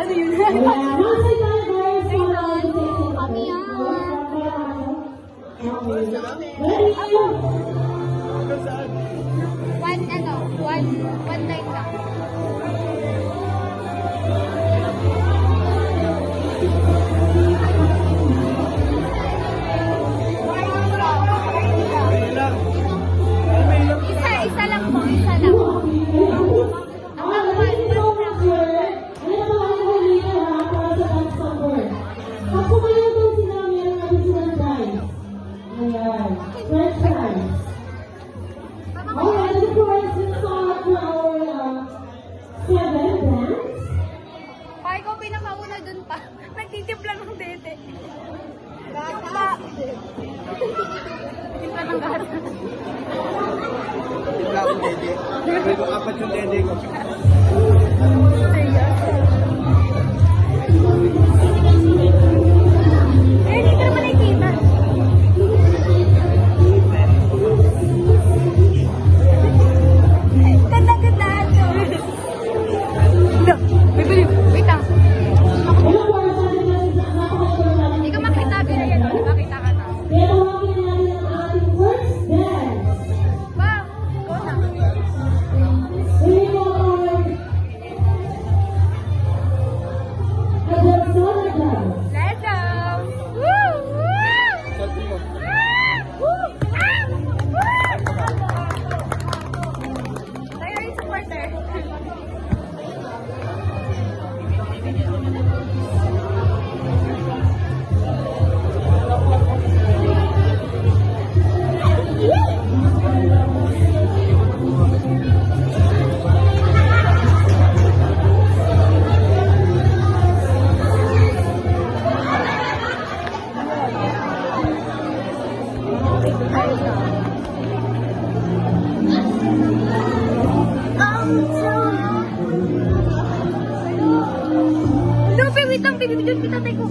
Ano yun? Kami yan. Ako. One night lang. Isa lang po, isa lang. French fries. Alright, of course, it's all for our 7 bands. Ay, ko pinakauna dun pa. Nagtitimpla ng dede. Gata. Timpla ng gata. Wala akong dede. Pero apat yung dede ko. Eh, hindi ka naman nakikita. Ganda-gandaan to. Wait lang. Hindi ka makita, pero yan. Makita ka na. Tinawagin natin ang ating first dance. Wow, go na. We are Adelsonica. Let's go! Woo! Woo! Salty mo. Woo! Ah! Woo! Tayo yung supporter. Lupi, wait lang, bibibidyon kita, teko.